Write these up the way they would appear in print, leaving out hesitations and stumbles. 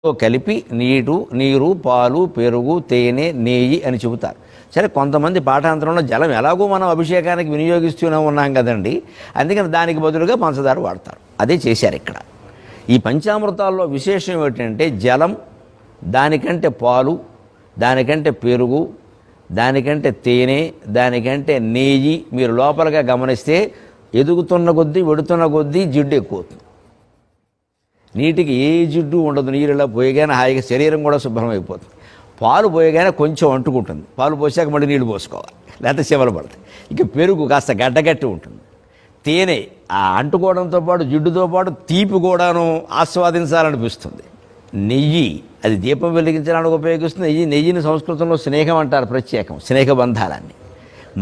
కలిపి నీరు పాలు పెరుగు తేనె నెయ్యి అని చెబుతారు. సరే, కొంతమంది పాఠాంతరంలో జలం ఎలాగో మనం అభిషేకానికి వినియోగిస్తూనే ఉన్నాం కదండి, అందుకని దానికి బదులుగా పంచదార వాడతారు. అదే చేశారు ఇక్కడ. ఈ పంచామృతాల్లో విశేషం ఏమిటంటే జలం, దానికంటే పాలు, దానికంటే పెరుగు, దానికంటే తేనె, దానికంటే నెయ్యి. మీరు లోపలగా గమనిస్తే ఎదుగుతున్న కొద్దీ వెడుతున్న కొద్దీ జిడ్డు ఎక్కువ అవుతుంది. నీటికి ఏ జిడ్డు ఉండదు. నీళ్ళలో పోయగానే హాయిగా శరీరం కూడా శుభ్రం అయిపోతుంది. పాలు పోయగానే కొంచెం అంటుకుంటుంది. పాలు పోసాక మళ్ళీ నీళ్ళు పోసుకోవాలి, లేకపోతే చెమలు పడతాయి. ఇక పెరుగు కాస్త గడ్డగట్టి ఉంటుంది. తేనె ఆ అంటుకోవడంతో పాటు జిడ్డుతో పాటు తీపి కూడాను ఆస్వాదించాలనిపిస్తుంది. నెయ్యి అది దీపం వెలిగించడానికి ఉపయోగిస్తుంది. నెయ్యిని సంస్కృతంలో స్నేహం అంటారు, ప్రత్యేకం స్నేహబంధాలన్నీ.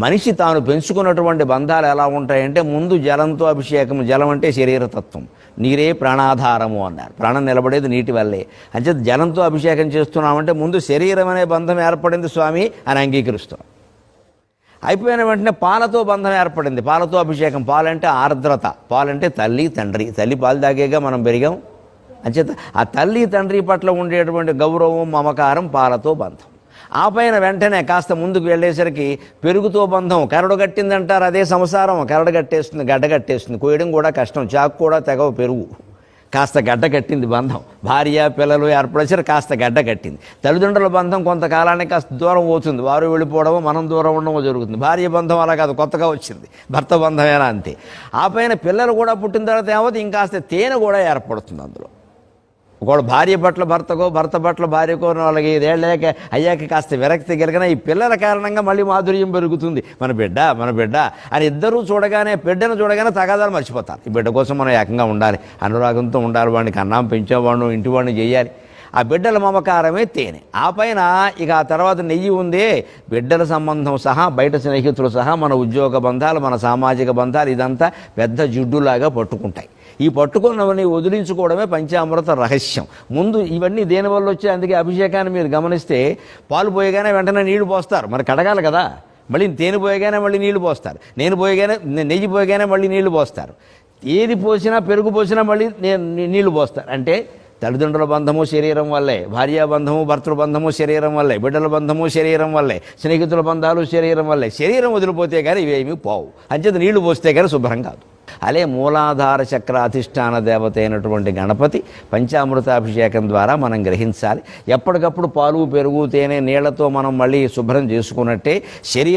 మనిషి తాను పెంచుకున్నటువంటి బంధాలు ఎలా ఉంటాయంటే, ముందు జలంతో అభిషేకం. జలం అంటే శరీరతత్వం, నీరే ప్రాణాధారము అన్నారు. ప్రాణం నిలబడేది నీటి వల్లే. అంచేత జలంతో అభిషేకం చేస్తున్నామంటే ముందు శరీరం అనే బంధం ఏర్పడింది స్వామి అని అంగీకరిస్తాం. అయిపోయిన వెంటనే పాలతో బంధం ఏర్పడింది. పాలతో అభిషేకం. పాలంటే ఆర్ద్రత, పాలంటే తల్లి తండ్రి. తల్లి పాలు తాగేగా మనం పెరిగాం. అంచేత ఆ తల్లి తండ్రి పట్ల ఉండేటువంటి గౌరవం మమకారం పాలతో బంధం. ఆ పైన వెంటనే కాస్త ముందుకు వెళ్ళేసరికి పెరుగుతో బంధం. కరడు కట్టిందంటారు, అదే సంసారం. కరడు కట్టేస్తుంది, గడ్డ కట్టేస్తుంది. కోయడం కూడా కష్టం, చాకు కూడా తెగవ. పెరుగు కాస్త గడ్డ కట్టింది బంధం. భార్య పిల్లలు ఏర్పడేసరికి కాస్త గడ్డ కట్టింది. తల్లిదండ్రుల బంధం కొంతకాలానికి కాస్త దూరం అవుతుంది. వారు వెళ్ళిపోవడమో మనం దూరం ఉండడమో జరుగుతుంది. భార్య బంధం అలా కాదు, కొత్తగా వచ్చింది. భర్త బంధమేనా అంతే. ఆ పైన పిల్లలు కూడా పుట్టిన తర్వాత ఏమవుతుంది, ఇంకాస్త తేనె కూడా ఏర్పడుతుంది అందులో. ఒకవేళ భార్య పట్ల భర్తకో, భర్త పట్ల భార్యకో వాళ్ళకి ఇదేళ్ళక అయ్యాక కాస్త విరక్తి కలిగిన ఈ పిల్లల కారణంగా మళ్ళీ మాధుర్యం పెరుగుతుంది. మన బిడ్డ అని ఇద్దరూ చూడగానే, బిడ్డను చూడగానే తగాదాలు మర్చిపోతారు. ఈ బిడ్డ కోసం మనం ఏకంగా ఉండాలి, అనురాగంతో ఉండాలి, వాడికి అన్నం పెంచేవాడిని, ఇంటి వాడిని చేయాలి. ఆ బిడ్డల మమకారమే తేనె. ఆ పైన ఇక ఆ తర్వాత నెయ్యి ఉందే. బిడ్డల సంబంధం సహా, బయట స్నేహితులు సహా, మన ఉద్యోగ బంధాలు, మన సామాజిక బంధాలు, ఇదంతా పెద్ద జిడ్డులాగా పట్టుకుంటాయి. ఈ పట్టుకున్నవన్నీ వదిలించుకోవడమే పంచామృత రహస్యం. ముందు ఇవన్నీ దేనివల్ల వచ్చాయి? అందుకే అభిషేకాన్ని మీరు గమనిస్తే పాలు పోయగానే వెంటనే నీళ్లు పోస్తారు. మరి కడగాలి కదా. మళ్ళీ తేనె పోయగానే మళ్ళీ నీళ్లు పోస్తారు. నెయ్యి పోయగానే మళ్ళీ నీళ్లు పోస్తారు. ఏది పోసినా, పెరుగు పోసినా మళ్ళీ నీళ్లు పోస్తారు. అంటే తల్లిదండ్రుల బంధము శరీరం వల్లే, భార్యాబంధము భర్తృ బంధము శరీరం వల్లే, బిడ్డల బంధము శరీరం వల్లే, స్నేహితుల బంధాలు శరీరం వల్లే. శరీరం వదిలిపోతే కానీ ఇవేమీ పోవు. అంచేత నీళ్లు పోస్తే కానీ శుభ్రం కాదు. అలే మూలాధార చక్ర అధిష్టాన దేవత అయినటువంటి గణపతి పంచామృతాభిషేకం ద్వారా మనం గ్రహించాలి. ఎప్పటికప్పుడు పాలు పెరుగు తేనె నీళ్లతో మనం మళ్ళీ శుభ్రం చేసుకున్నట్టే శరీరం